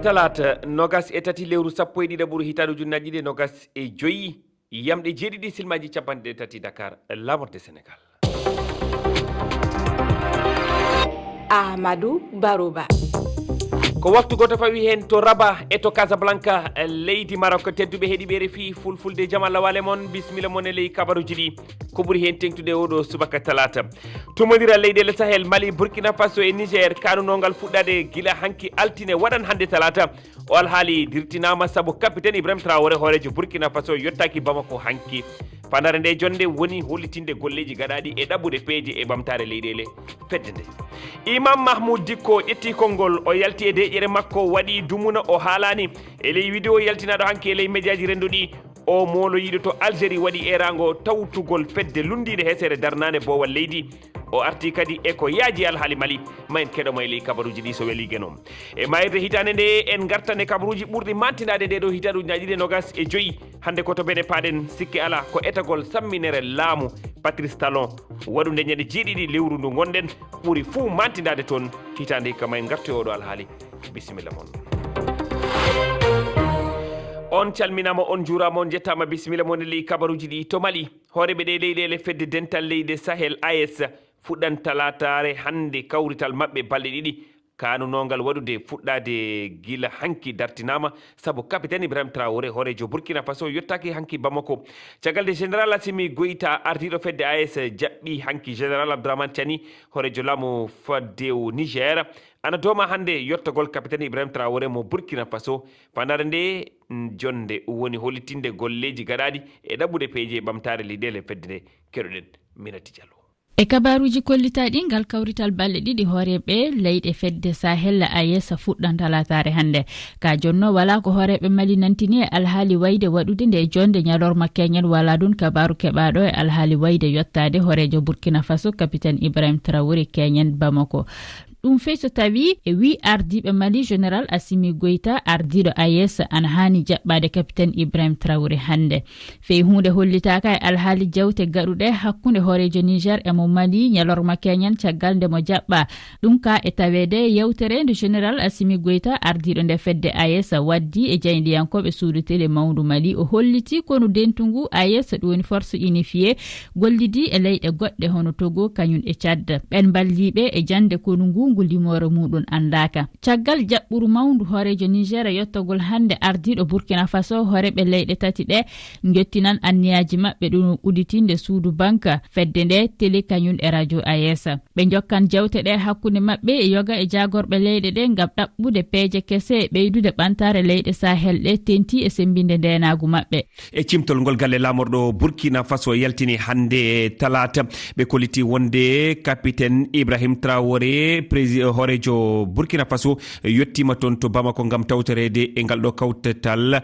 talata nogas e tati lewru sappo e ɗiɗi ɓuru hitaɗo junnaji ɗi nogas e joyi yamɗe jeeɗiɗi silmaji capanɗe tati Dakar lamorde Sénégal. Amadou Barouba ko waktu goto fawi hen to Rabat e to Casablanca leydi Maroc tedduɓe heeɗiɓe refi fulfulde jaam Allah wale mon bisimilla mon e ley kabaruji ɗi ko ɓuuri hen tengtude oɗo subaka talata tumodira leyɗele Sahel Mali Burkina Faso e Niger kanunogal fuɗɗade guila hanki altine waɗan hande talata o alhaali dirtinama saabu capitaine Ibrahima Traoré horejo Burkina Faso yottaki Bamako hanki fandare nde jonde woni hollitinde golleji gaɗaɗi e ɗaɓɓude peeje e ɓamtare leyɗele fedde nde. Imam Mahmoud Dicko ƴetti konngol o yalti e deƴƴere makko waɗi dumuna o haalani e ley vidéo yaltinaɗo hanki e ley médiaji renduɗi o moloyiɗo to Algérie waɗi erago tawtugol fedde lundide heesere darnane bowal leydi o arti kadi e ko yaaji alhaali Mali ma en keɗomo e ley kabaruji ɗi so weeli guenom e mayirde hitande nde en gartan e kabaruji ɓurɗi mantinade nde ɗo hitaɗuji ɗiɗi nogas e joyyi hande koto bene paɗen sikki ala ko etagol samminere laamu Patrice Talon waɗude ñande jeeɗiɗi lewru ndu gonɗen ɓuuri fuu mantidade toon hitande hikka ma en gartu oɗo alhaali bisimilla mon. On calminama on juurama on jettama bisimilla mon e ley kabaruji ɗi to Mali hooreɓe ɗe leyɗele fedde dental leyɗe Sahel AES fuɗɗan talatare hande kawrital maɓɓe balɗe ɗiɗi kanunogal waɗude fuɗɗade gila hanki dartinama saabu capitaine Ibrahima Traoré horejo Burkina Faso yottaki hanki Bamako caggalde général Assimi Goïta ardiɗo fedde AES jaɓɓi hanki général Abdourahmane Tiani horejo laamu faddew Niger ana dooma hande yottogol capitaine Ibrahima Traoré mo Burkina Faso fandare nde jonde woni hollitinde golleji gaɗaɗi e ɗaɓɓude peeje ɓamtare leyɗele fedde nde keɗoɗen Minati Diallo. E kabaruji kollitaɗi ngal kawrital balɗe ɗiɗi hooreɓe leyɗe fedde Sahel AES fuɗɗan talatare hande ka jonno wala ko hooreɓe Mali nantini e alhaali wayde waɗude nde jonde ñalorma keñen wala ɗum kabaru keɓaɗo e alhaali wayde yottade horejo Burkina Faso capitaine Ibrahima Traoré keñen Bamako ɗum fe so tawi e wi ardiɓe Mali général Assimi Goïta ardiɗo AES ana hani jaɓɓade capitaine Ibrahima Traoré hande fey hunde hollitaka e alhaali jawte gaɗuɗe hakkude horejo Niger e mo Mali ñalorma keñen caggal nde mo jaɓɓa ɗum ka e tawede yewtere nde général Assimi Goïta ardiɗo nde fedde AES waddi e jaydiyankoɓe suudu télé mawdu Mali o holliti kono dentugu AES ɗum woni force unifié gollidi e leyɗe goɗɗe hono Togo kañum e Tchad ɓen balliɓe e jande konungu limore muɗum andaka caggal jaɓɓuru mawdu horejo Niger yottogol hande ardiɗo Burkina Faso hooreɓe leyɗe tati ɗe gettinan anniyaji mabɓe ɗum uditinde suudu banque fedde nde télé kañum e radio AES ɓe jokkan jawte ɗe hakkude mabɓe e yoga e jagorɓe leyɗe ɗe ngam ɗaɓɓude peeje kese e ɓeydude ɓantare leyɗe Sahel ɗe tenti e sembinde ndenagu mabɓe e cimtol ngol galle lamorɗo Burkina Faso yaltini hande talata ɓe kolliti wonde capitaine Ibrahima Traoré horejo Burkina Faso yettima toon to Bamako gam tawtorede e ngal ɗo kawtatal